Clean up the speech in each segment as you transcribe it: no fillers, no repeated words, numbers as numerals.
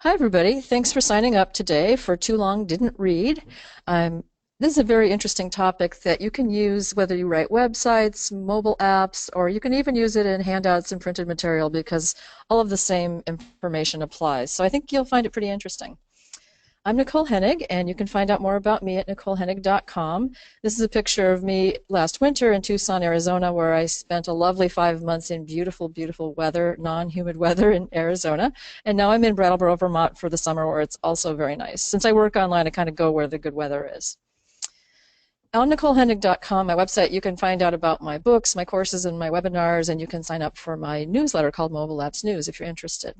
Hi, everybody. Thanks for signing up today for Too Long Didn't Read. Um, this is a very interesting topic that you can use whether you write websites, mobile apps, or you can even use it in handouts and printed material because all of the same information applies. So I think you'll find it pretty interesting. I'm Nicole Hennig, and you can find out more about me at NicoleHennig.com. This is a picture of me last winter in Tucson, Arizona, where I spent a lovely 5 months in beautiful, beautiful weather, non-humid weather in Arizona. And now I'm in Brattleboro, Vermont for the summer, where it's also very nice. Since I work online, I kind of go where the good weather is. On NicoleHennig.com, my website, you can find out about my books, my courses, and my webinars, and you can sign up for my newsletter called Mobile Apps News if you're interested.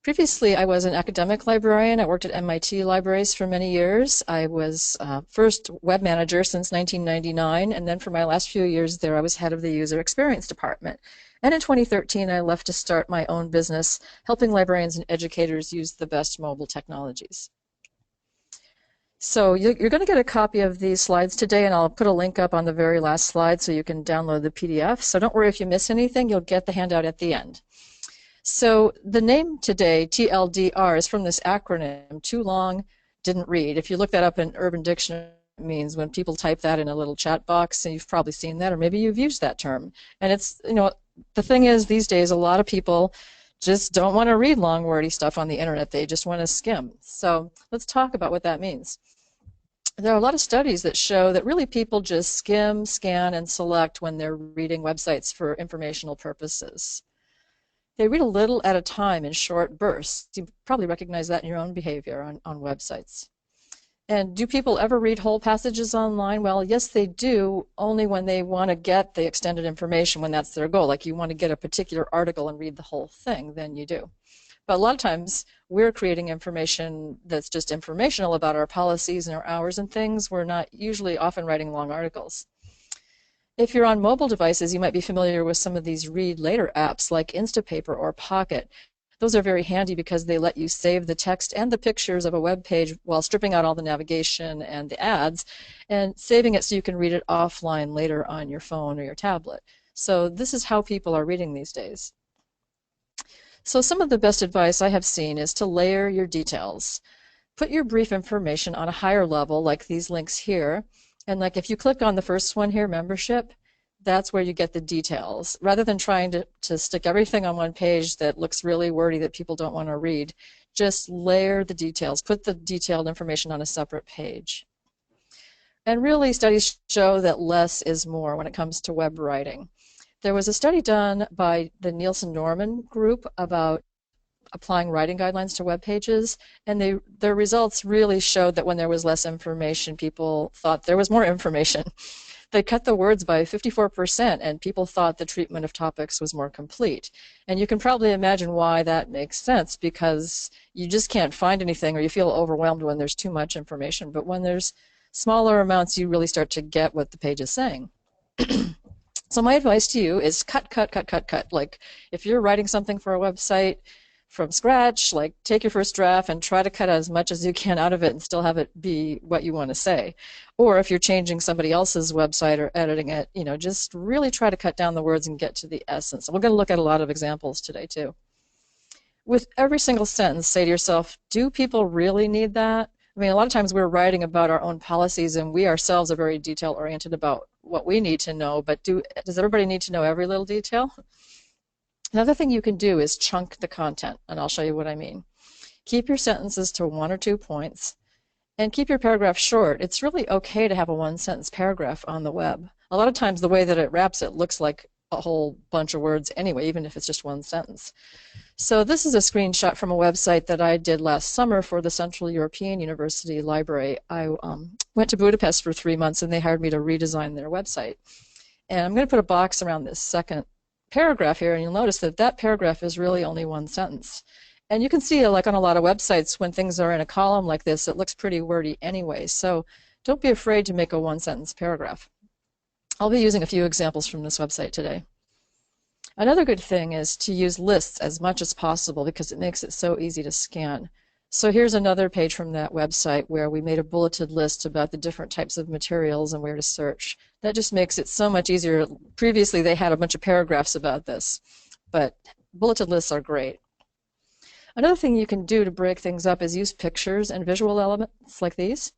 Previously, I was an academic librarian. I worked at MIT libraries for many years. I was first web manager since 1999, and then for my last few years there, I was head of the user experience department. And in 2013, I left to start my own business, helping librarians and educators use the best mobile technologies. So you're going to get a copy of these slides today, and I'll put a link up on the very last slide so you can download the PDF. So don't worry if you miss anything, you'll get the handout at the end. So the name today, TLDR, is from this acronym, Too Long Didn't Read. If you look that up in Urban Dictionary, it means when people type that in a little chat box, and you've probably seen that, or maybe you've used that term. And it's, the thing is, these days, a lot of people just don't want to read long, wordy stuff on the internet. They just want to skim. So let's talk about what that means. There are a lot of studies that show that really people just skim, scan, and select when they're reading websites for informational purposes. They read a little at a time in short bursts. You probably recognize that in your own behavior on websites. And do people ever read whole passages online? Well, yes, they do, only when they want to get the extended information, when that's their goal. Like you want to get a particular article and read the whole thing, then you do. But a lot of times we're creating information that's just informational about our policies and our hours and things. We're not usually often writing long articles. If you're on mobile devices, you might be familiar with some of these read later apps like Instapaper or Pocket. Those are very handy because they let you save the text and the pictures of a web page while stripping out all the navigation and the ads and saving it so you can read it offline later on your phone or your tablet. So this is how people are reading these days. So some of the best advice I have seen is to layer your details. Put your brief information on a higher level, like these links here. And like if you click on the first one here, membership, that's where you get the details. Rather than trying to stick everything on one page that looks really wordy that people don't want to read, just layer the details. Put the detailed information on a separate page. And really, studies show that less is more when it comes to web writing. There was a study done by the Nielsen-Norman group about applying writing guidelines to web pages, and their results really showed that when there was less information, people thought there was more information. They cut the words by 54%, and people thought the treatment of topics was more complete. And you can probably imagine why that makes sense, because you just can't find anything, or you feel overwhelmed when there's too much information. But when there's smaller amounts, you really start to get what the page is saying. So my advice to you is cut, cut, cut, cut, cut. Like if you're writing something for a website from scratch, like take your first draft and try to cut as much as you can out of it and still have it be what you want to say. Or if you're changing somebody else's website or editing it, just really try to cut down the words and get to the essence. And we're going to look at a lot of examples today too. With every single sentence, say to yourself, do people really need that? I mean, a lot of times we're writing about our own policies and we ourselves are very detail-oriented about what we need to know, but does everybody need to know every little detail? Another thing you can do is chunk the content, and I'll show you what I mean. Keep your sentences to 1 or 2 points, and keep your paragraph short. It's really okay to have a 1-sentence paragraph on the web. A lot of times the way that it wraps it looks like a whole bunch of words anyway, even if it's just 1 sentence. So this is a screenshot from a website that I did last summer for the Central European University Library. I went to Budapest for 3 months, and they hired me to redesign their website. And I'm going to put a box around this second paragraph here, and you'll notice that that paragraph is really only 1 sentence. And you can see, like on a lot of websites, when things are in a column like this, it looks pretty wordy anyway. So don't be afraid to make a 1-sentence paragraph. I'll be using a few examples from this website today. Another good thing is to use lists as much as possible because it makes it so easy to scan. So here's another page from that website where we made a bulleted list about the different types of materials and where to search. That just makes it so much easier. Previously they had a bunch of paragraphs about this, but bulleted lists are great. Another thing you can do to break things up is use pictures and visual elements like these.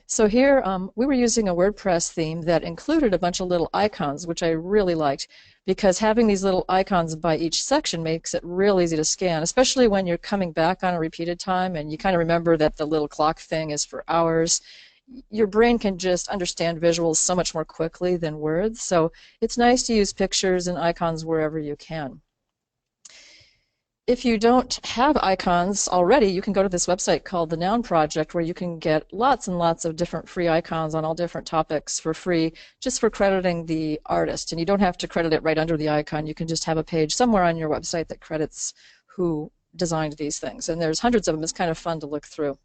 So here we were using a WordPress theme that included a bunch of little icons, which I really liked, because having these little icons by each section makes it real easy to scan, especially when you're coming back on a repeated time and you kind of remember that the little clock thing is for hours. Your brain can just understand visuals so much more quickly than words, so it's nice to use pictures and icons wherever you can. If you don't have icons already, you can go to this website called the Noun Project, where you can get lots and lots of different free icons on all different topics for free, just for crediting the artist. And you don't have to credit it right under the icon. You can just have a page somewhere on your website that credits who designed these things. And there's hundreds of them. It's kind of fun to look through.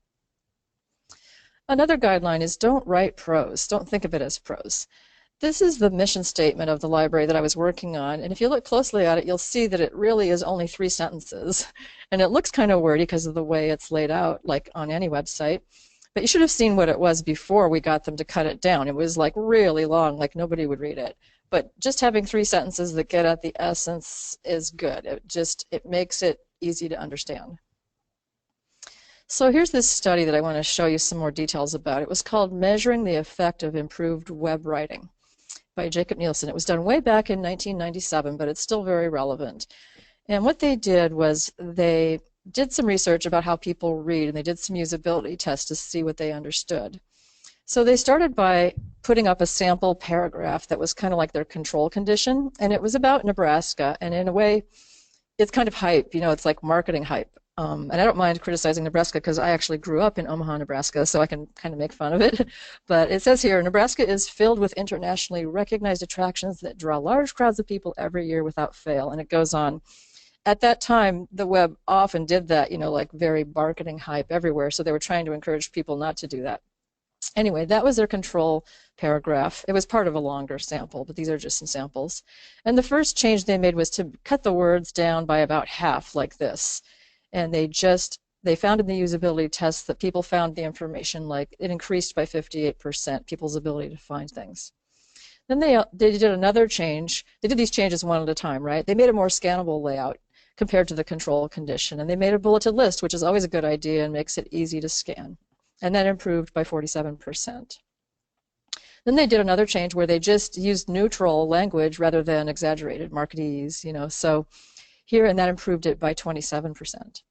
Another guideline is don't write prose. Don't think of it as prose. This is the mission statement of the library that I was working on, and if you look closely at it, you'll see that it really is only 3 sentences, and it looks kind of wordy because of the way it's laid out, like on any website. But you should have seen what it was before we got them to cut it down. It was like really long, like nobody would read it. But just having 3 sentences that get at the essence is good. It makes it easy to understand. So here's this study that I want to show you some more details about. It was called Measuring the Effect of Improved Web Writing by Jacob Nielsen. It was done way back in 1997, but it's still very relevant. And what they did was they did some research about how people read, and they did some usability tests to see what they understood. So they started by putting up a sample paragraph that was kind of like their control condition, and it was about Nebraska, and in a way, it's kind of hype, it's like marketing hype. And I don't mind criticizing Nebraska because I actually grew up in Omaha, Nebraska, so I can kind of make fun of it. But it says here, Nebraska is filled with internationally recognized attractions that draw large crowds of people every year without fail. And it goes on. At that time, the web often did that, like very marketing hype everywhere. So they were trying to encourage people not to do that. Anyway, that was their control paragraph. It was part of a longer sample, but these are just some samples. And the first change they made was to cut the words down by about half, like this. And they found in the usability tests that people found the information, like it increased by 58%, people's ability to find things. Then they did another change. They did these changes one at a time, right? They made a more scannable layout compared to the control condition, and they made a bulleted list, which is always a good idea and makes it easy to scan. And that improved by 47%. Then they did another change where they just used neutral language rather than exaggerated marketese, so here, and that improved it by 27%.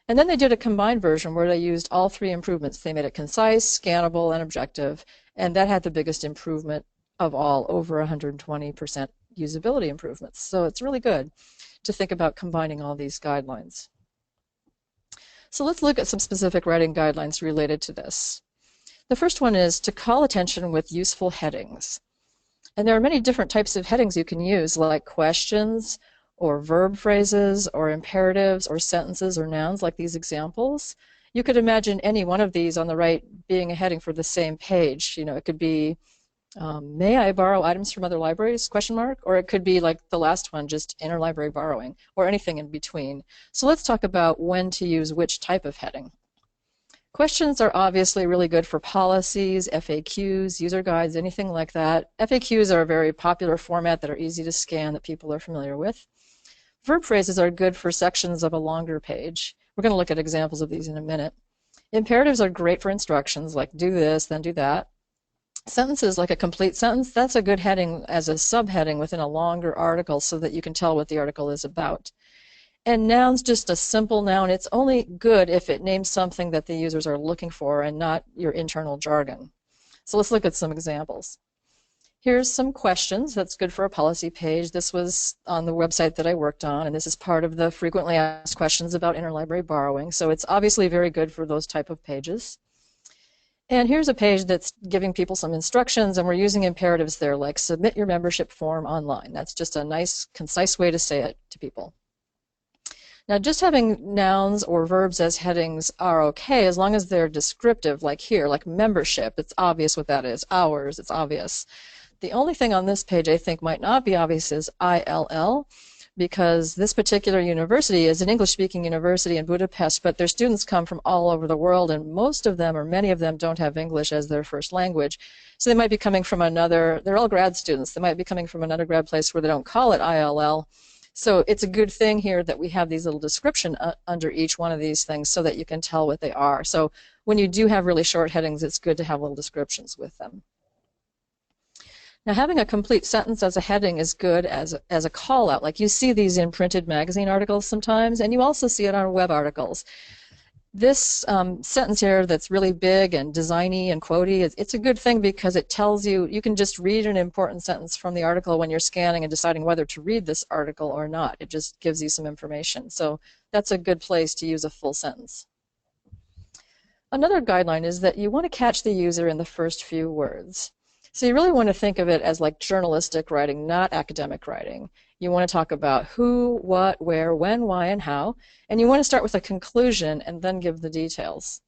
And then they did a combined version where they used all 3 improvements. They made it concise, scannable, and objective, and that had the biggest improvement of all, over 120% usability improvements. So it's really good to think about combining all these guidelines. So let's look at some specific writing guidelines related to this. The first one is to call attention with useful headings. And there are many different types of headings you can use, like questions, or verb phrases, or imperatives, or sentences, or nouns, like these examples. You could imagine any one of these on the right being a heading for the same page. It could be, may I borrow items from other libraries, ? Or it could be like the last one, just interlibrary borrowing, or anything in between. So let's talk about when to use which type of heading. Questions are obviously really good for policies, FAQs, user guides, anything like that. FAQs are a very popular format that are easy to scan that people are familiar with. Verb phrases are good for sections of a longer page. We're going to look at examples of these in a minute. Imperatives are great for instructions, like do this, then do that. Sentences, like a complete sentence, that's a good heading as a subheading within a longer article so that you can tell what the article is about. And nouns, just a simple noun, it's only good if it names something that the users are looking for and not your internal jargon. So let's look at some examples. Here's some questions. That's good for a policy page. This was on the website that I worked on, and this is part of the frequently asked questions about interlibrary borrowing. So it's obviously very good for those type of pages. And here's a page that's giving people some instructions, and we're using imperatives there, like submit your membership form online. That's just a nice, concise way to say it to people. Now, just having nouns or verbs as headings are okay as long as they're descriptive, like here, like membership. It's obvious what that is. Hours, it's obvious. The only thing on this page I think might not be obvious is ILL, because this particular university is an English-speaking university in Budapest, but their students come from all over the world, and most of them, or many of them, don't have English as their first language. So they might be coming from they're all grad students, they might be coming from another grad place where they don't call it ILL. So it's a good thing here that we have these little description under each one of these things so that you can tell what they are. So when you do have really short headings, it's good to have little descriptions with them. Now, having a complete sentence as a heading is good as a call out. Like you see these in printed magazine articles sometimes, and you also see it on web articles. This sentence here that's really big and designy and quotey, it's a good thing because it tells you, you can just read an important sentence from the article when you're scanning and deciding whether to read this article or not. It just gives you some information. So that's a good place to use a full sentence. Another guideline is that you want to catch the user in the first few words. So you really want to think of it as like journalistic writing, not academic writing. You want to talk about who, what, where, when, why, and how, and you want to start with a conclusion and then give the details.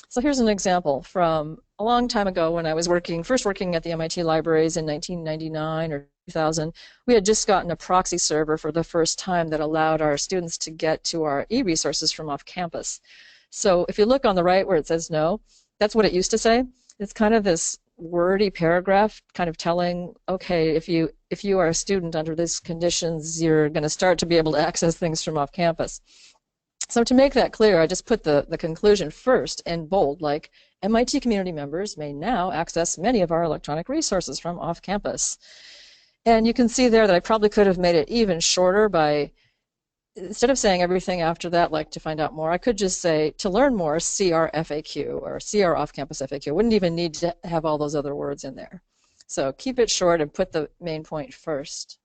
So here's an example from a long time ago when I was first working at the MIT libraries in 1999 or 2000. We had just gotten a proxy server for the first time that allowed our students to get to our e-resources from off campus. So if you look on the right where it says no, that's what it used to say. It's kind of this wordy paragraph kind of telling, okay, if you are a student under these conditions, you're going to start to be able to access things from off campus. So to make that clear, I just put the conclusion first in bold, like MIT community members may now access many of our electronic resources from off campus. And you can see there that I probably could have made it even shorter by, instead of saying everything after that, like to find out more, I could just say, to learn more, see our FAQ or see our off-campus FAQ. Wouldn't even need to have all those other words in there. So keep it short and put the main point first.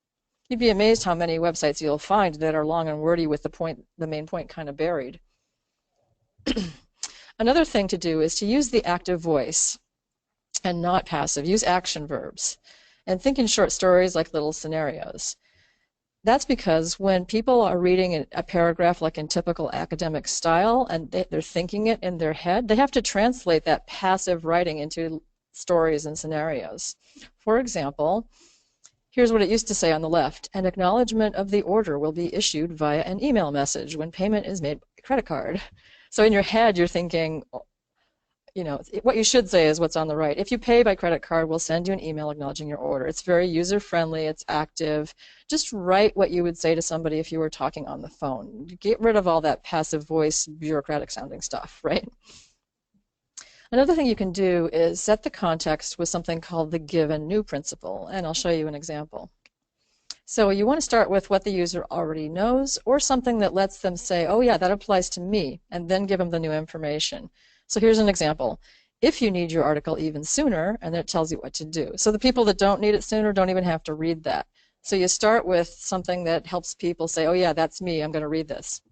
You'd be amazed how many websites you'll find that are long and wordy with the main point kind of buried. Another thing to do is to use the active voice and not passive. Use action verbs. And think in short stories like little scenarios. That's because when people are reading a paragraph like in typical academic style and they're thinking it in their head, they have to translate that passive writing into stories and scenarios. For example, here's what it used to say on the left. An acknowledgement of the order will be issued via an email message when payment is made by credit card. So in your head, you're thinking, you know, what you should say is what's on the right. If you pay by credit card, we'll send you an email acknowledging your order. It's very user-friendly, it's active. Just write what you would say to somebody if you were talking on the phone. Get rid of all that passive voice, bureaucratic sounding stuff, right? Another thing you can do is set the context with something called the give and new principle, and I'll show you an example. So you want to start with what the user already knows or something that lets them say, oh yeah, that applies to me, and then give them the new information. So here's an example. If you need your article even sooner, and then it tells you what to do. So the people that don't need it sooner don't even have to read that. So you start with something that helps people say, oh yeah, that's me, I'm going to read this.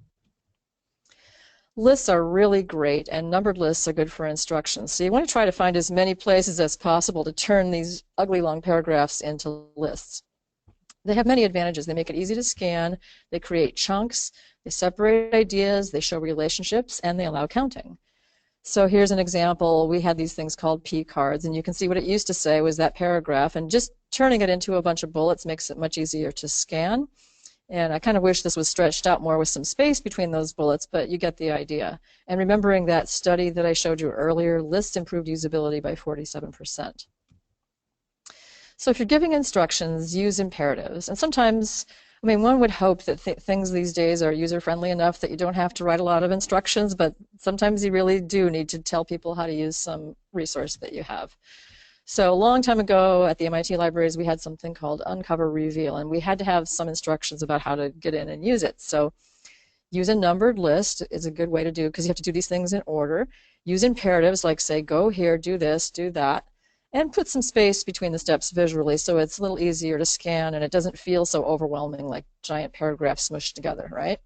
Lists are really great, and numbered lists are good for instructions. So you want to try to find as many places as possible to turn these ugly long paragraphs into lists. They have many advantages. They make it easy to scan, they create chunks, they separate ideas, they show relationships, and they allow counting. So here's an example. We had these things called P cards, and you can see what it used to say was that paragraph, and just turning it into a bunch of bullets makes it much easier to scan. And I kind of wish this was stretched out more with some space between those bullets, but you get the idea. And remembering that study that I showed you earlier, lists improved usability by 47%. So if you're giving instructions, use imperatives. And sometimes, I mean, one would hope that things these days are user-friendly enough that you don't have to write a lot of instructions, but sometimes you really do need to tell people how to use some resource that you have. So a long time ago at the MIT libraries, we had something called Uncover Reveal, and we had to have some instructions about how to get in and use it. So use a numbered list is a good way to do, because you have to do these things in order. Use imperatives like, say, go here, do this, do that, and put some space between the steps visually so it's a little easier to scan and it doesn't feel so overwhelming like giant paragraphs smushed together, right?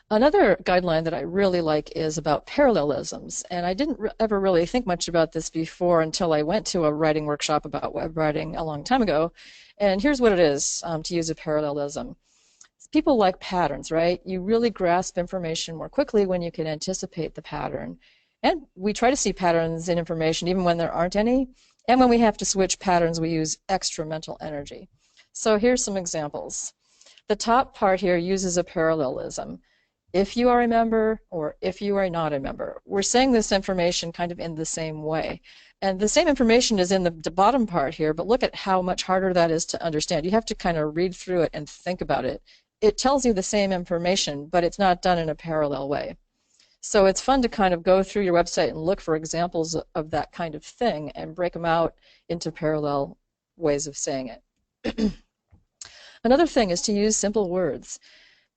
Another guideline that I really like is about parallelisms, and I didn't ever really think much about this before until I went to a writing workshop about web writing a long time ago. And here's what it is to use a parallelism. People like patterns, right? You really grasp information more quickly when you can anticipate the pattern. And we try to see patterns in information even when there aren't any. And when we have to switch patterns, we use extra mental energy. So here's some examples. The top part here uses a parallelism. If you are a member or if you are not a member. We're saying this information kind of in the same way. And the same information is in the bottom part here, but look at how much harder that is to understand. You have to kind of read through it and think about it. It tells you the same information, but it's not done in a parallel way. So it's fun to kind of go through your website and look for examples of that kind of thing and break them out into parallel ways of saying it. Another thing is to use simple words,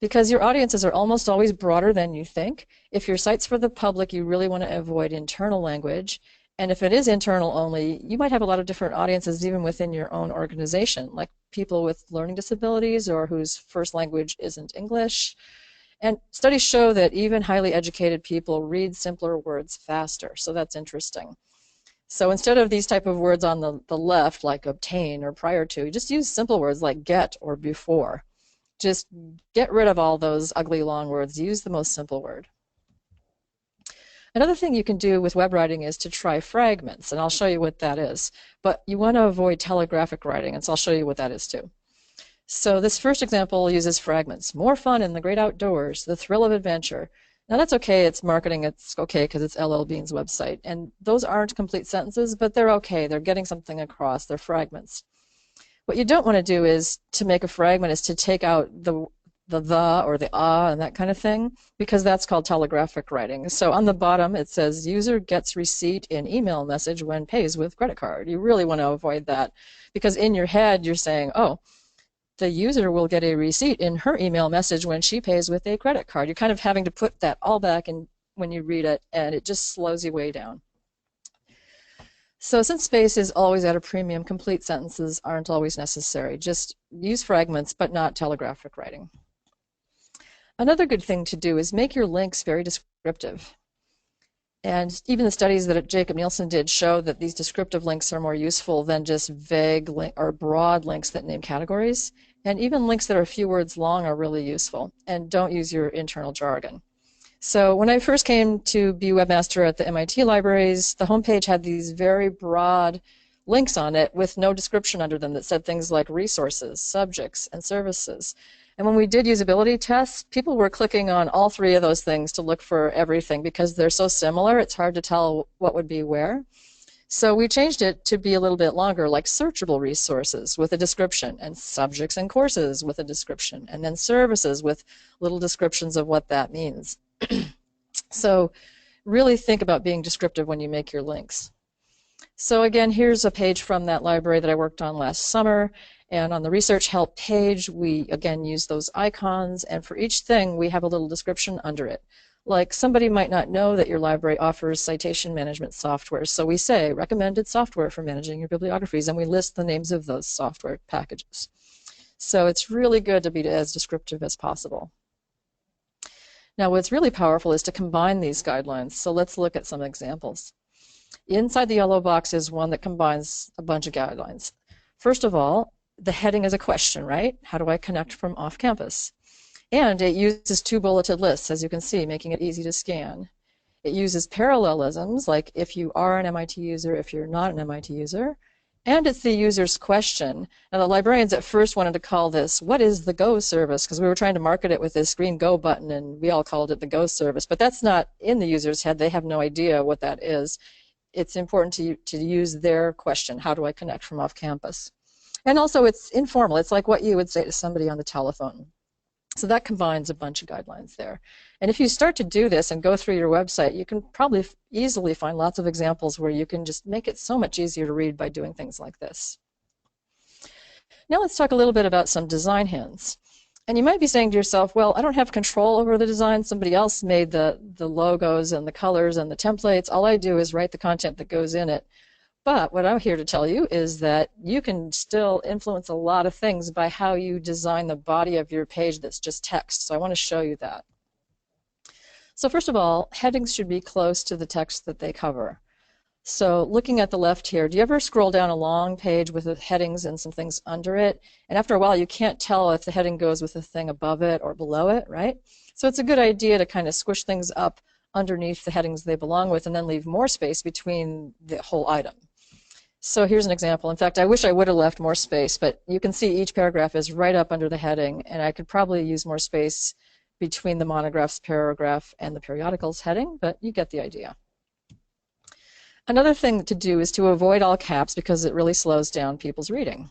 because your audiences are almost always broader than you think. If your site's for the public, you really want to avoid internal language. And if it is internal only, you might have a lot of different audiences even within your own organization, like people with learning disabilities or whose first language isn't English. And studies show that even highly educated people read simpler words faster, so that's interesting. So instead of these type of words on the left, like obtain or prior to, you just use simple words like get or before. Just get rid of all those ugly long words. Use the most simple word. Another thing you can do with web writing is to try fragments, and I'll show you what that is. But you want to avoid telegraphic writing, and so I'll show you what that is too. So this first example uses fragments. More fun in the great outdoors, the thrill of adventure. Now that's okay, it's marketing, it's okay because it's LL Bean's website. And those aren't complete sentences, but they're okay. They're getting something across, they're fragments. What you don't want to do is to make a fragment is to take out the or the and that kind of thing, because that's called telegraphic writing. So on the bottom it says user gets receipt in email message when pays with credit card. You really want to avoid that, because in your head you're saying, oh, the user will get a receipt in her email message when she pays with a credit card. You're kind of having to put that all back in when you read it, and it just slows you way down. So since space is always at a premium, complete sentences aren't always necessary. Just use fragments, but not telegraphic writing. Another good thing to do is make your links very descriptive. And even the studies that Jacob Nielsen did show that these descriptive links are more useful than just vague or broad links that name categories. And even links that are a few words long are really useful. And don't use your internal jargon. So when I first came to be webmaster at the MIT libraries, the homepage had these very broad links on it with no description under them that said things like resources, subjects, and services. And when we did usability tests, people were clicking on all three of those things to look for everything because they're so similar, it's hard to tell what would be where. So we changed it to be a little bit longer, like searchable resources with a description, and subjects and courses with a description, and then services with little descriptions of what that means. So really think about being descriptive when you make your links. So again, here's a page from that library that I worked on last summer. And on the research help page, we again use those icons, and for each thing we have a little description under it. Like somebody might not know that your library offers citation management software, so we say recommended software for managing your bibliographies, and we list the names of those software packages. So it's really good to be as descriptive as possible. Now what's really powerful is to combine these guidelines, so let's look at some examples. Inside the yellow box is one that combines a bunch of guidelines. First of all, the heading is a question, right? How do I connect from off campus? And it uses two bulleted lists, as you can see, making it easy to scan. It uses parallelisms, like if you are an MIT user, if you're not an MIT user. And it's the user's question. Now the librarians at first wanted to call this, what is the Go service? Because we were trying to market it with this green Go button, and we all called it the Go service. But that's not in the user's head. They have no idea what that is. It's important to use their question, how do I connect from off campus? And also it's informal. It's like what you would say to somebody on the telephone. So that combines a bunch of guidelines there. And if you start to do this and go through your website, you can probably easily find lots of examples where you can just make it so much easier to read by doing things like this. Now let's talk a little bit about some design hints. And you might be saying to yourself, well, I don't have control over the design. Somebody else made the logos and the colors and the templates. All I do is write the content that goes in it. But what I'm here to tell you is that you can still influence a lot of things by how you design the body of your page that's just text. So I want to show you that. So first of all, headings should be close to the text that they cover. So looking at the left here, do you ever scroll down a long page with the headings and some things under it? And after a while, you can't tell if the heading goes with the thing above it or below it, right? So it's a good idea to kind of squish things up underneath the headings they belong with and then leave more space between the whole item. So here's an example. In fact, I wish I would have left more space, but you can see each paragraph is right up under the heading, and I could probably use more space between the monographs paragraph and the periodicals heading, but you get the idea. Another thing to do is to avoid all caps because it really slows down people's reading.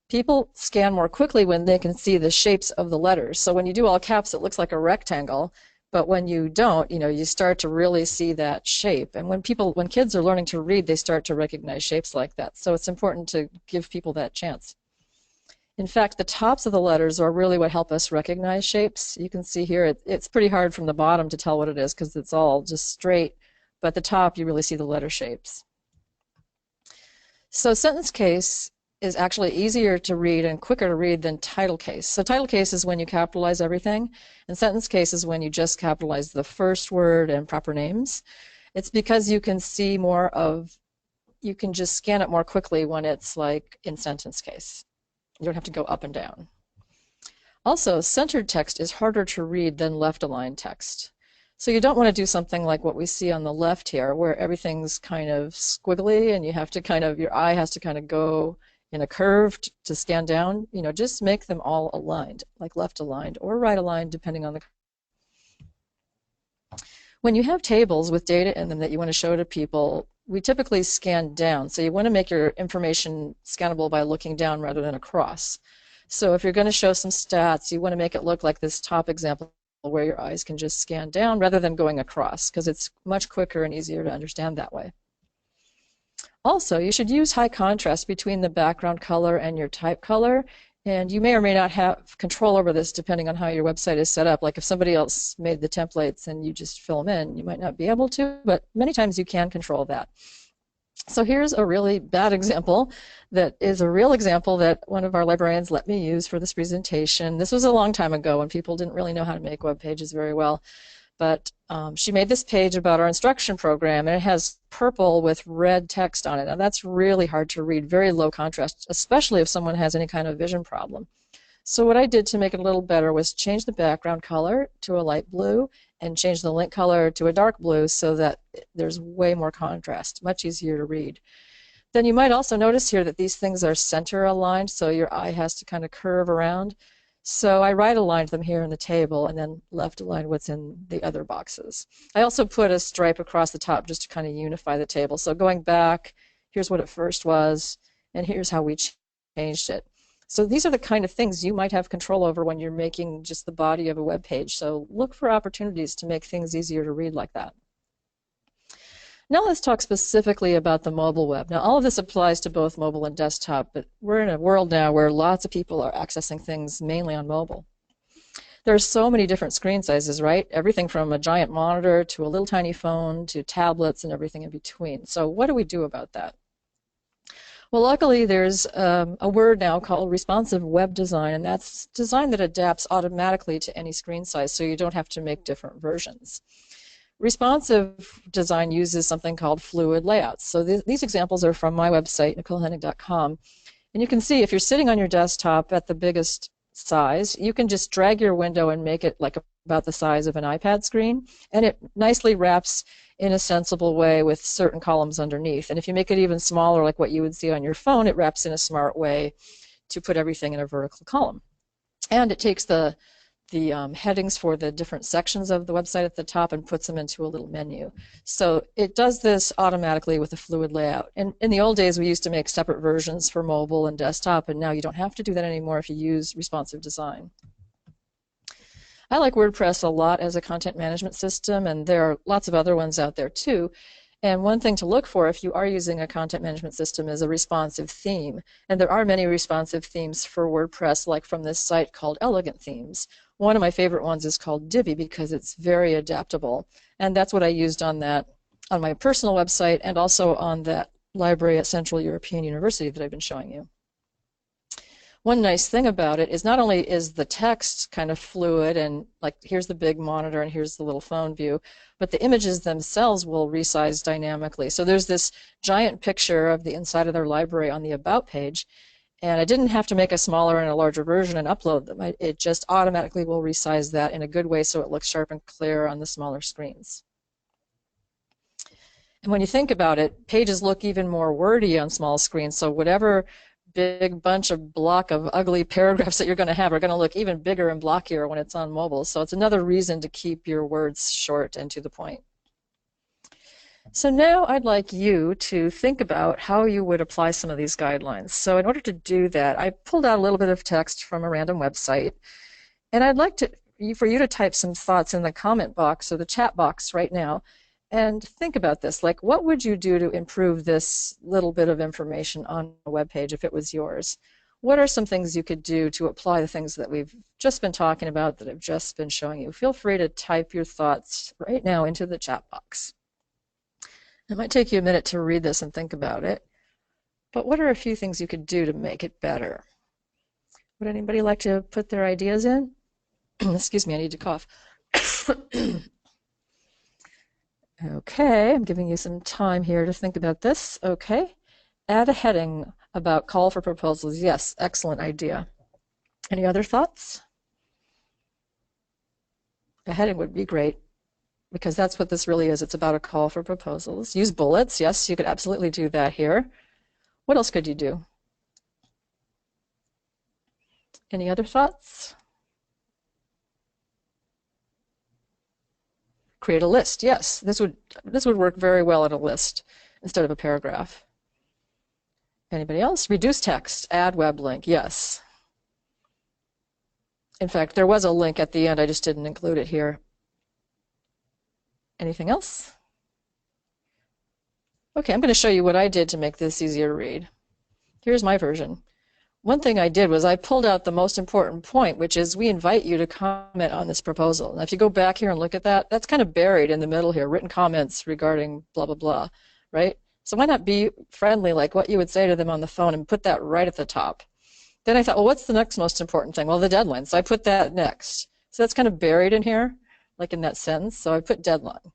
People scan more quickly when they can see the shapes of the letters. So when you do all caps, it looks like a rectangle, but when you don't, you start to really see that shape. And when kids are learning to read, they start to recognize shapes like that. So it's important to give people that chance. In fact, the tops of the letters are really what help us recognize shapes. You can see here, it's pretty hard from the bottom to tell what it is because it's all just straight, but at the top you really see the letter shapes. So sentence case is actually easier to read and quicker to read than title case. So title case is when you capitalize everything, and sentence case is when you just capitalize the first word and proper names. It's because you can see you can just scan it more quickly when it's like in sentence case. You don't have to go up and down. Also, centered text is harder to read than left-aligned text. So you don't want to do something like what we see on the left here, where everything's kind of squiggly and you have to your eye has to kind of go in a curve to scan down. Just make them all aligned, like left-aligned or right-aligned, depending on the. When you have tables with data in them that you want to show to people, we typically scan down. So you want to make your information scannable by looking down rather than across. So if you're going to show some stats, you want to make it look like this top example where your eyes can just scan down rather than going across, because it's much quicker and easier to understand that way. Also, you should use high contrast between the background color and your type color. And you may or may not have control over this depending on how your website is set up. Like if somebody else made the templates and you just fill them in, you might not be able to, but many times you can control that. So here's a really bad example that is a real example that one of our librarians let me use for this presentation. This was a long time ago when people didn't really know how to make web pages very well. But she made this page about our instruction program, and it has purple with red text on it. Now that's really hard to read, very low contrast, especially if someone has any kind of vision problem. So what I did to make it a little better was change the background color to a light blue and change the link color to a dark blue so that there's way more contrast, much easier to read. Then you might also notice here that these things are center aligned, so your eye has to kind of curve around. So I right aligned them here in the table and then left aligned what's in the other boxes. I also put a stripe across the top just to kind of unify the table. So going back, here's what it first was, and here's how we changed it. So these are the kind of things you might have control over when you're making just the body of a web page. So look for opportunities to make things easier to read like that. Now let's talk specifically about the mobile web. Now all of this applies to both mobile and desktop, but we're in a world now where lots of people are accessing things mainly on mobile. There are so many different screen sizes, right? Everything from a giant monitor to a little tiny phone to tablets and everything in between. So what do we do about that? Well, luckily there's a word now called responsive web design, and that's design that adapts automatically to any screen size so you don't have to make different versions. Responsive design uses something called fluid layouts. So these examples are from my website, NicoleHennig.com. And you can see if you're sitting on your desktop at the biggest size, you can just drag your window and make it like about the size of an iPad screen. And it nicely wraps in a sensible way with certain columns underneath. And if you make it even smaller, like what you would see on your phone, it wraps in a smart way to put everything in a vertical column. And it takes the headings for the different sections of the website at the top and puts them into a little menu. So it does this automatically with a fluid layout. And in the old days, we used to make separate versions for mobile and desktop, and now you don't have to do that anymore if you use responsive design. I like WordPress a lot as a content management system, and there are lots of other ones out there too. And one thing to look for if you are using a content management system is a responsive theme. And there are many responsive themes for WordPress, like from this site called Elegant Themes. One of my favorite ones is called Divi because it's very adaptable. And that's what I used on my personal website and also on that library at Central European University that I've been showing you. One nice thing about it is not only is the text kind of fluid and like here's the big monitor and here's the little phone view, but the images themselves will resize dynamically. So there's this giant picture of the inside of their library on the About page, and I didn't have to make a smaller and a larger version and upload them. It just automatically will resize that in a good way so it looks sharp and clear on the smaller screens. And when you think about it, pages look even more wordy on small screens, so whatever big block of ugly paragraphs that you're going to have are going to look even bigger and blockier when it's on mobile. So it's another reason to keep your words short and to the point. So now I'd like you to think about how you would apply some of these guidelines. So in order to do that, I pulled out a little bit of text from a random website, and I'd like for you to type some thoughts in the comment box or the chat box right now and think about this. Like, what would you do to improve this little bit of information on a web page if it was yours? What are some things you could do to apply the things that we've just been talking about, that I've just been showing you? Feel free to type your thoughts right now into the chat box. It might take you a minute to read this and think about it, but what are a few things you could do to make it better? Would anybody like to put their ideas in? Excuse me, I need to cough. Okay, I'm giving you some time here to think about this. Okay, add a heading about call for proposals. Yes, excellent idea. Any other thoughts? A heading would be great, because that's what this really is. It's about a call for proposals. Use bullets. Yes, you could absolutely do that here. What else could you do? Any other thoughts? Create a list. Yes, this would work very well in a list instead of a paragraph. Anybody else? Reduce text. Add web link. Yes. In fact, there was a link at the end. I just didn't include it here. Anything else? Okay, I'm going to show you what I did to make this easier to read. Here's my version. One thing I did was I pulled out the most important point, which is we invite you to comment on this proposal. Now, if you go back here and look at that, that's kind of buried in the middle here, written comments regarding blah, blah, blah, right? So why not be friendly, like what you would say to them on the phone, and put that right at the top? Then I thought, well, what's the next most important thing? Well, the deadline. So I put that next. So that's kind of buried in here, like in that sentence. So I put deadline.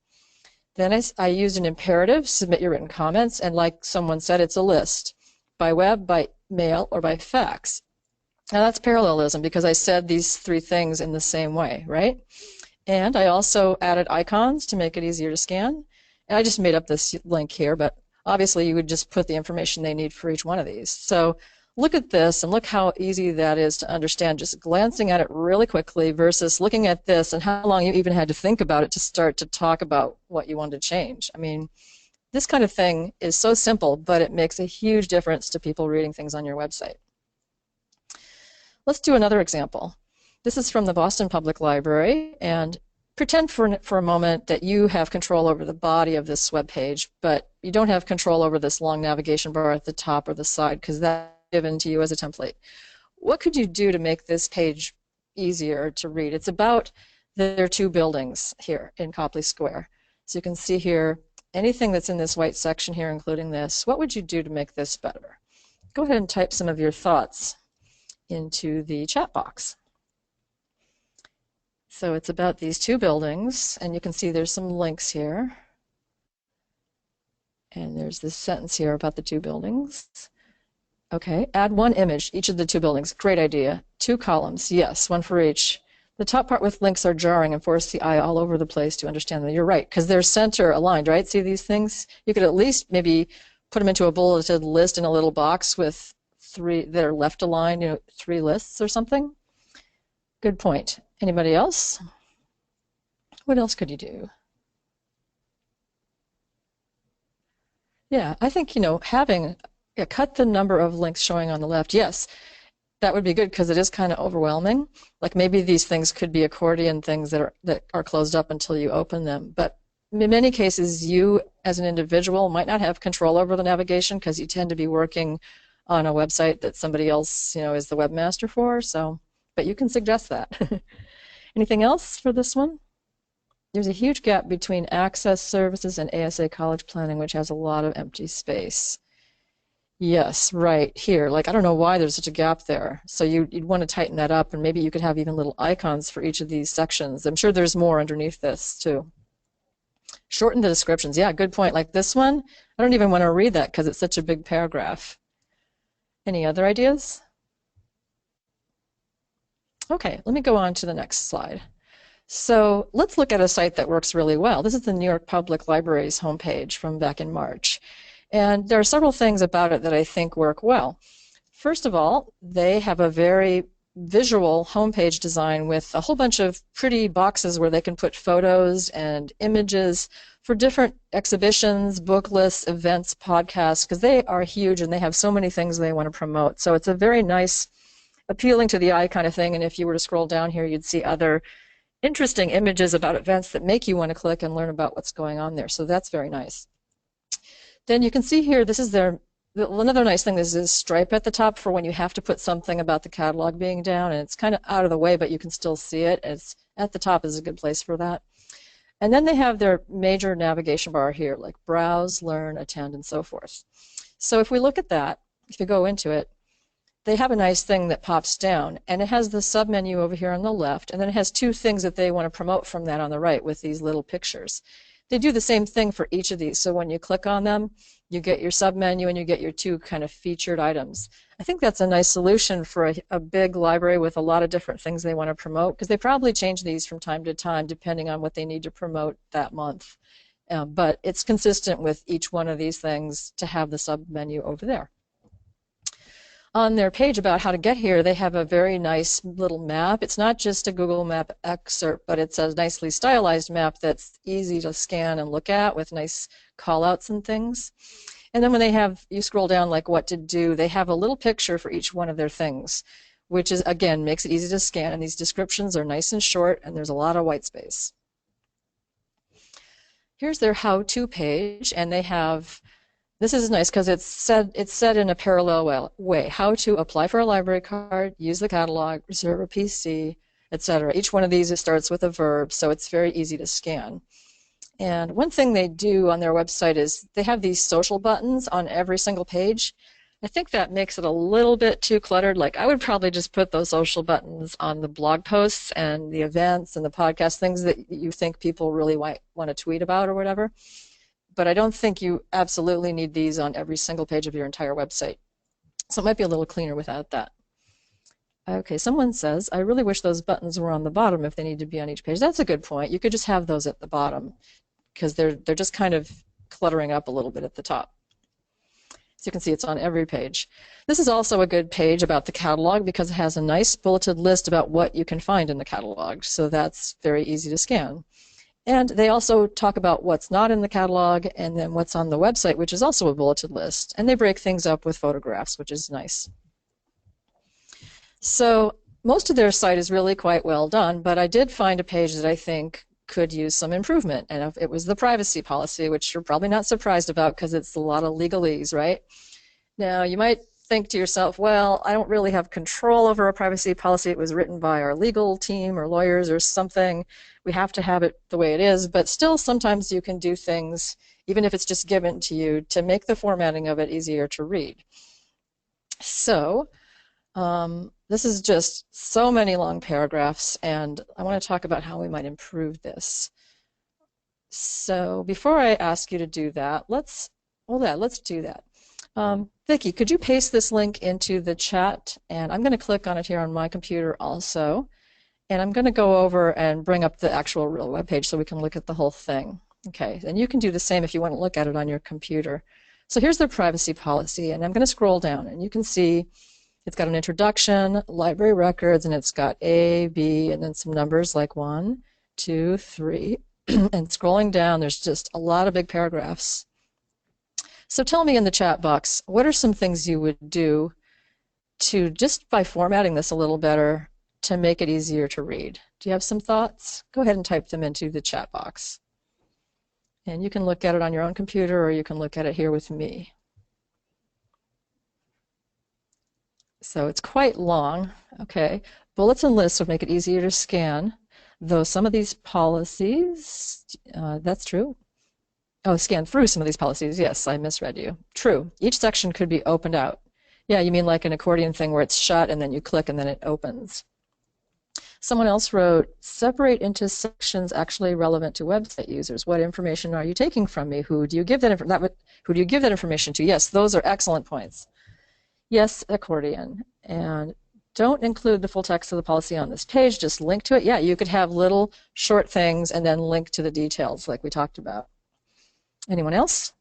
Then I used an imperative, submit your written comments, and like someone said, it's a list, by web, by mail, or by fax. Now that's parallelism, because I said these three things in the same way, right? And I also added icons to make it easier to scan. And I just made up this link here, but obviously you would just put the information they need for each one of these. So look at this and look how easy that is to understand, just glancing at it really quickly versus looking at this and how long you even had to think about it to start to talk about what you wanted to change. I mean, this kind of thing is so simple, but it makes a huge difference to people reading things on your website. Let's do another example. This is from the Boston Public Library, and pretend for a moment that you have control over the body of this web page, but you don't have control over this long navigation bar at the top or the side, because that's given to you as a template. What could you do to make this page easier to read? It's about there are two buildings here in Copley Square. So you can see here anything that's in this white section here, including this. What would you do to make this better? Go ahead and type some of your thoughts into the chat box. So it's about these two buildings, and you can see there's some links here. And there's this sentence here about the two buildings. Okay, add one image, each of the two buildings. Great idea. Two columns, yes, one for each. The top part with links are jarring and force the eye all over the place to understand them. You're right, because they're center aligned, right? See these things? You could at least maybe put them into a bulleted list in a little box with three that are left aligned, you know, three lists or something. Good point. Anybody else? What else could you do? Yeah, I think, you know, having cut the number of links showing on the left. Yes, that would be good, because it is kind of overwhelming. Like maybe these things could be accordion things that are closed up until you open them. But in many cases, you as an individual might not have control over the navigation, because you tend to be working on a website that somebody else, you know, is the webmaster for. So, but you can suggest that. Anything else for this one? There's a huge gap between Access Services and ASA College Planning, which has a lot of empty space. Yes, right here. Like, I don't know why there's such a gap there. So you'd want to tighten that up, and maybe you could have even little icons for each of these sections. I'm sure there's more underneath this too. Shorten the descriptions. Yeah, good point. Like this one, I don't even want to read that because it's such a big paragraph. Any other ideas? Okay, let me go on to the next slide. So let's look at a site that works really well. This is the New York Public Library's homepage from back in March. And there are several things about it that I think work well. First of all, they have a very visual homepage design with a whole bunch of pretty boxes where they can put photos and images for different exhibitions, book lists, events, podcasts, because they are huge and they have so many things they want to promote. So it's a very nice, appealing to the eye kind of thing. And if you were to scroll down here, you'd see other interesting images about events that make you want to click and learn about what's going on there. So that's very nice. Then you can see here, this is another nice thing is this stripe at the top for when you have to put something about the catalog being down, and it's kind of out of the way, but you can still see it. It's at the top is a good place for that. And then they have their major navigation bar here, like browse, learn, attend, and so forth. So if we look at that, if you go into it, they have a nice thing that pops down, and it has the submenu over here on the left, and then it has two things that they want to promote from that on the right with these little pictures. They do the same thing for each of these, so when you click on them, you get your submenu and you get your two kind of featured items. I think that's a nice solution for a big library with a lot of different things they want to promote, because they probably change these from time to time depending on what they need to promote that month. But it's consistent with each one of these things to have the submenu over there. On their page about how to get here, they have a very nice little map. It's not just a Google Map excerpt, but it's a nicely stylized map that's easy to scan and look at with nice callouts and things. And then when you scroll down like what to do, they have a little picture for each one of their things, which is, again, makes it easy to scan. And these descriptions are nice and short, and there's a lot of white space. Here's their how-to page, and they have, this is nice because it's said in a parallel way, how to apply for a library card, use the catalog, reserve a PC, etc. Each one of these, it starts with a verb, so it's very easy to scan. And one thing they do on their website is they have these social buttons on every single page. I think that makes it a little bit too cluttered. Like, I would probably just put those social buttons on the blog posts and the events and the podcast, things that you think people really want to tweet about or whatever. But I don't think you absolutely need these on every single page of your entire website. So it might be a little cleaner without that. Okay, someone says, I really wish those buttons were on the bottom if they need to be on each page. That's a good point. You could just have those at the bottom because they're just kind of cluttering up a little bit at the top. So you can see it's on every page. This is also a good page about the catalog because it has a nice bulleted list about what you can find in the catalog. So that's very easy to scan. And they also talk about what's not in the catalog and then what's on the website, which is also a bulleted list. And they break things up with photographs, which is nice. So most of their site is really quite well done, but I did find a page that I think could use some improvement. And it was the privacy policy, which you're probably not surprised about because it's a lot of legalese, right? Now, you might think to yourself, well, I don't really have control over a privacy policy. It was written by our legal team or lawyers or something. We have to have it the way it is, but still sometimes you can do things, even if it's just given to you, to make the formatting of it easier to read. So this is just so many long paragraphs, and I want to talk about how we might improve this. So before I ask you to do that, let's do that. Vicki, could you paste this link into the chat? And I'm going to click on it here on my computer also. And I'm going to go over and bring up the actual real web page so we can look at the whole thing. Okay, and you can do the same if you want to look at it on your computer. So here's their privacy policy, and I'm going to scroll down, and you can see it's got an introduction, library records, and it's got A, B, and then some numbers like 1, 2, 3. And scrolling down, there's just a lot of big paragraphs. So tell me in the chat box, what are some things you would do to, just by formatting this a little better, to make it easier to read? Do you have some thoughts? Go ahead and type them into the chat box. And you can look at it on your own computer, or you can look at it here with me. So it's quite long. Okay, bullets and lists would make it easier to scan, though some of these policies, that's true. Oh, scan through some of these policies. Yes, I misread you. True. Each section could be opened out. Yeah, you mean like an accordion thing where it's shut and then you click and then it opens. Someone else wrote, separate into sections actually relevant to website users. What information are you taking from me? Who do you give that information to? Yes, those are excellent points. Yes, accordion. And don't include the full text of the policy on this page, just link to it. Yeah, you could have little short things and then link to the details like we talked about. Anyone else?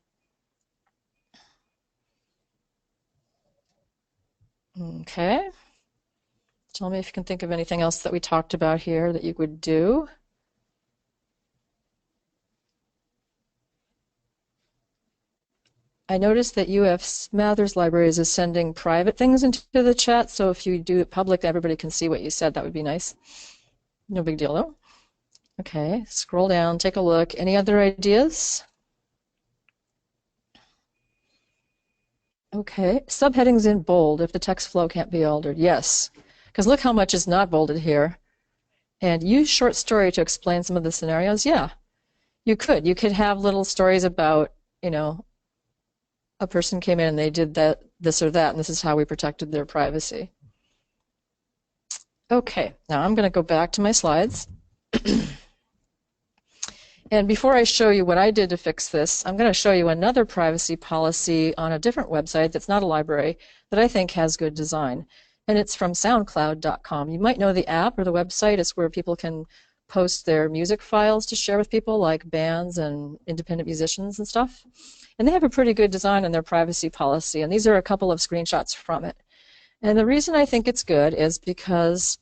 Okay. Tell me if you can think of anything else that we talked about here that you would do. I noticed that UF Smathers Libraries is sending private things into the chat, so if you do it public, everybody can see what you said. That would be nice. No big deal, though. Okay, scroll down, take a look. Any other ideas? Okay, subheadings in bold if the text flow can't be altered. Yes, because look how much is not bolded here. And use short story to explain some of the scenarios. Yeah, you could. You could have little stories about, you know, a person came in and they did that, this or that, and this is how we protected their privacy. Okay, now I'm going to go back to my slides. And before I show you what I did to fix this, I'm going to show you another privacy policy on a different website that's not a library that I think has good design. And it's from soundcloud.com. You might know the app or the website. It's where people can post their music files to share with people, like bands and independent musicians and stuff. And they have a pretty good design on their privacy policy. And these are a couple of screenshots from it. And the reason I think it's good is because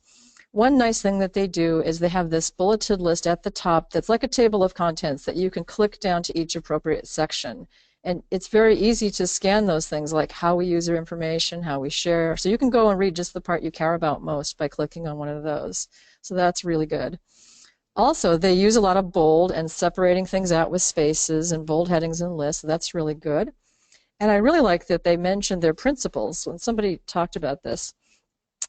one nice thing that they do is they have this bulleted list at the top that's like a table of contents that you can click down to each appropriate section. And it's very easy to scan those things, like how we use our information, how we share. So you can go and read just the part you care about most by clicking on one of those. So that's really good. Also, they use a lot of bold and separating things out with spaces and bold headings and lists. So that's really good. And I really like that they mentioned their principles. When somebody talked about this,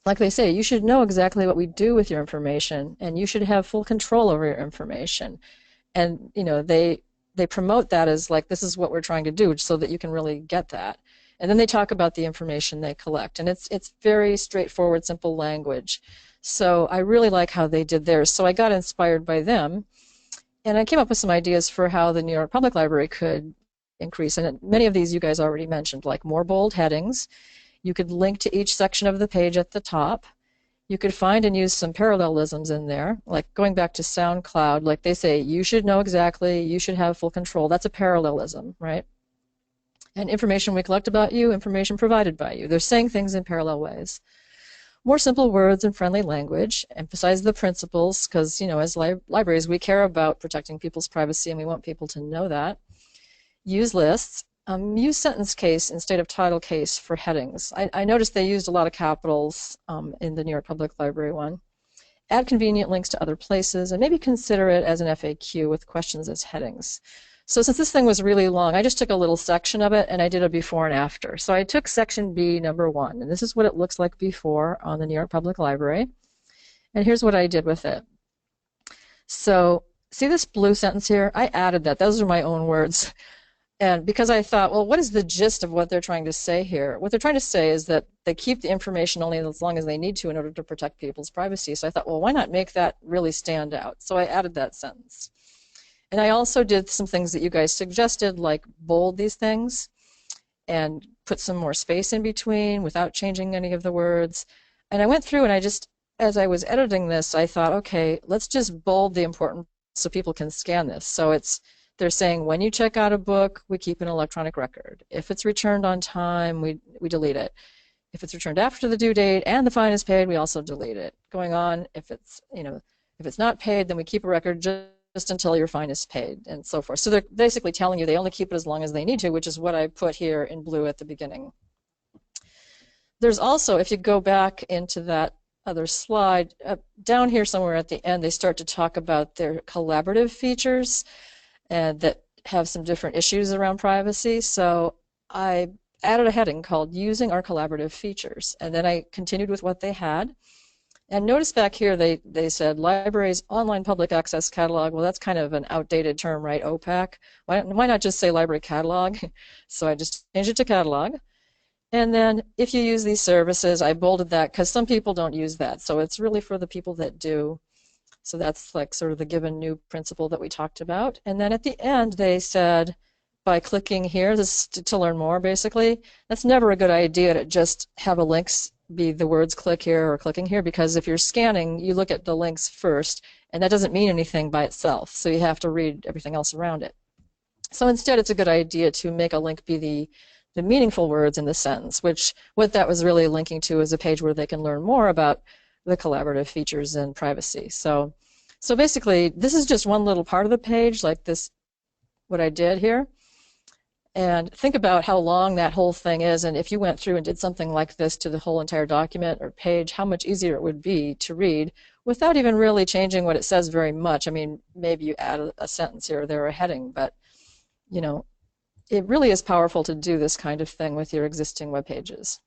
like they say, you should know exactly what we do with your information, and you should have full control over your information. And you know, they promote that as like, this is what we're trying to do, so that you can really get that. And then they talk about the information they collect, and it's very straightforward, simple language. So I really like how they did theirs. So I got inspired by them, and I came up with some ideas for how the New York Public Library could increase. And many of these you guys already mentioned, like more bold headings. You could link to each section of the page at the top. You could find and use some parallelisms in there, like going back to SoundCloud, like they say, you should know exactly, you should have full control. That's a parallelism, right? And information we collect about you, information provided by you. They're saying things in parallel ways. More simple words and friendly language. Emphasize the principles, because, you know, as libraries, we care about protecting people's privacy, and we want people to know that. Use lists. Use sentence case instead of title case for headings. I noticed they used a lot of capitals in the New York Public Library one. Add convenient links to other places, and maybe consider it as an FAQ with questions as headings. So since this thing was really long, I just took a little section of it and I did a before and after. So I took section B, number 1, and this is what it looks like before on the New York Public Library. And here's what I did with it. So see this blue sentence here? I added that. Those are my own words. And because I thought, well, what is the gist of what they're trying to say here? What they're trying to say is that they keep the information only as long as they need to in order to protect people's privacy. So I thought, well, why not make that really stand out? So I added that sentence. And I also did some things that you guys suggested, like bold these things and put some more space in between without changing any of the words. And I went through and I just, as I was editing this, I thought, okay, let's just bold the important so people can scan this. So they're saying when you check out a book, we keep an electronic record. If it's returned on time, we delete it. If it's returned after the due date and the fine is paid, we also delete it. Going on, if it's not paid, then we keep a record just until your fine is paid, and so forth. So they're basically telling you they only keep it as long as they need to, which is what I put here in blue at the beginning. There's also, if you go back into that other slide, down here somewhere at the end, they start to talk about their collaborative features and that have some different issues around privacy. So I added a heading called Using Our Collaborative Features, and then I continued with what they had. And notice back here they said library's online public access catalog. Well, that's kind of an outdated term, right? OPAC. Why not just say library catalog? So I just changed it to catalog. And then if you use these services, I bolded that because some people don't use that. So it's really for the people that do. So that's like sort of the given new principle that we talked about. And then at the end, they said, by clicking here, this is to learn more, basically. That's never a good idea to just have a links be the words click here or clicking here, because if you're scanning, you look at the links first, and that doesn't mean anything by itself. So you have to read everything else around it. So instead, it's a good idea to make a link be the meaningful words in the sentence, which what that was really linking to is a page where they can learn more about the collaborative features and privacy. So basically, this is just one little part of the page, like this, what I did here. And think about how long that whole thing is, and if you went through and did something like this to the whole entire document or page, how much easier it would be to read without even really changing what it says very much. I mean, maybe you add a sentence here or there, or a heading, but you know, it really is powerful to do this kind of thing with your existing web pages.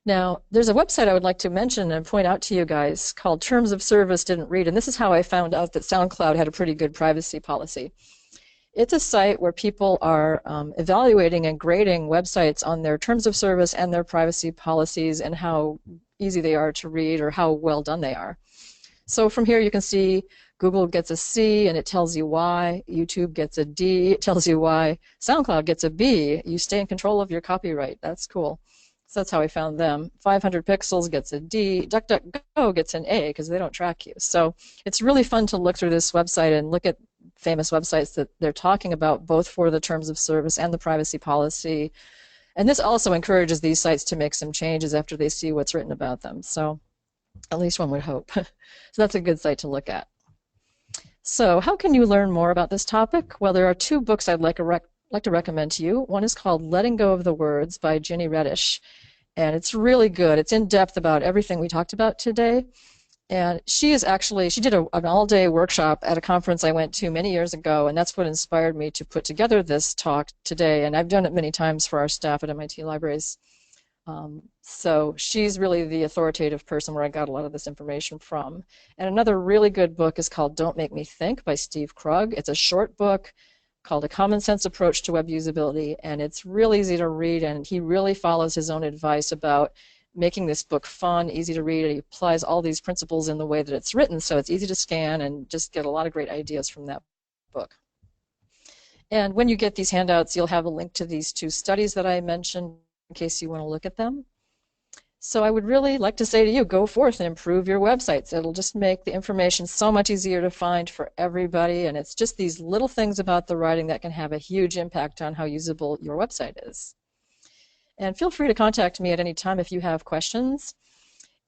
Now, there's a website I would like to mention and point out to you guys called Terms of Service Didn't Read, and this is how I found out that SoundCloud had a pretty good privacy policy. It's a site where people are evaluating and grading websites on their terms of service and their privacy policies and how easy they are to read or how well done they are. So from here you can see Google gets a C and it tells you why, YouTube gets a D, it tells you why, SoundCloud gets a B, you stay in control of your copyright. That's cool. So that's how I found them. 500 Pixels gets a D, DuckDuckGo gets an A because they don't track you. So it's really fun to look through this website and look at famous websites that they're talking about, both for the terms of service and the privacy policy. And this also encourages these sites to make some changes after they see what's written about them. So at least one would hope. So that's a good site to look at. So how can you learn more about this topic? Well, there are two books I'd like to recommend to you. One is called Letting Go of the Words by Ginny Reddish. And it's really good. It's in depth about everything we talked about today. And she did an all-day workshop at a conference I went to many years ago, and that's what inspired me to put together this talk today. And I've done it many times for our staff at MIT Libraries. So she's really the authoritative person where I got a lot of this information from. And another really good book is called Don't Make Me Think by Steve Krug. It's a short book called A Common Sense Approach to Web Usability, and it's really easy to read, and he really follows his own advice about making this book fun, easy to read. He applies all these principles in the way that it's written, so it's easy to scan and just get a lot of great ideas from that book. And when you get these handouts, you'll have a link to these two studies that I mentioned in case you want to look at them. So I would really like to say to you, go forth and improve your websites. It'll just make the information so much easier to find for everybody, and it's just these little things about the writing that can have a huge impact on how usable your website is. And feel free to contact me at any time if you have questions.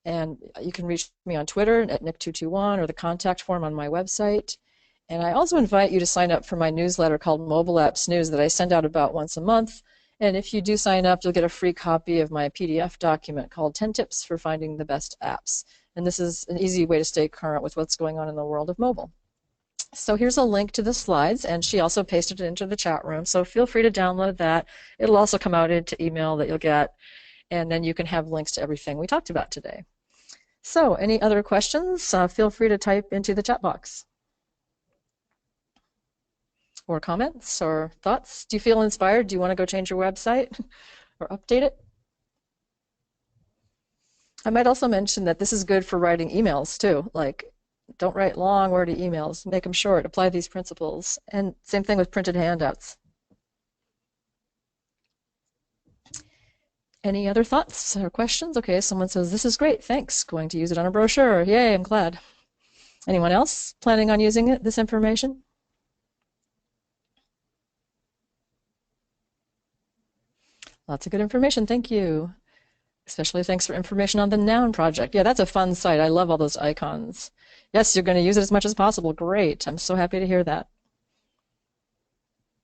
And you can reach me on Twitter at Nick221 or the contact form on my website. And I also invite you to sign up for my newsletter called Mobile Apps News that I send out about once a month. And if you do sign up, you'll get a free copy of my PDF document called 10 Tips for Finding the Best Apps. And this is an easy way to stay current with what's going on in the world of mobile. So here's a link to the slides, and she also pasted it into the chat room, so feel free to download that. It'll also come out into email that you'll get, and then you can have links to everything we talked about today. So any other questions, feel free to type into the chat box. Or comments or thoughts. Do you feel inspired? Do you want to go change your website or update it? I might also mention that this is good for writing emails too, like don't write long, wordy emails. Make them short. Apply these principles. And same thing with printed handouts. Any other thoughts or questions? Okay, someone says, this is great, thanks. Going to use it on a brochure. Yay, I'm glad. Anyone else planning on using it, this information? Lots of good information, thank you. Especially thanks for information on the Noun project. Yeah, that's a fun site. I love all those icons. Yes, you're going to use it as much as possible. Great. I'm so happy to hear that.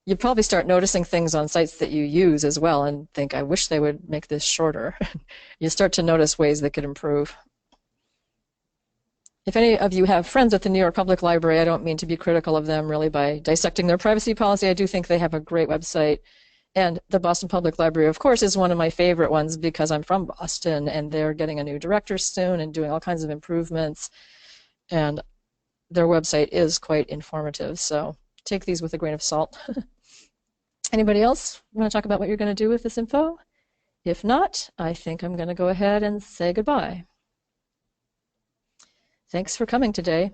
You probably start noticing things on sites that you use as well and think, I wish they would make this shorter. You start to notice ways they could improve. If any of you have friends at the New York Public Library, I don't mean to be critical of them really by dissecting their privacy policy. I do think they have a great website. And the Boston Public Library, of course, is one of my favorite ones because I'm from Boston and they're getting a new director soon and doing all kinds of improvements. And their website is quite informative, so take these with a grain of salt. Anybody else want to talk about what you're going to do with this info? If not, I think I'm going to go ahead and say goodbye. Thanks for coming today.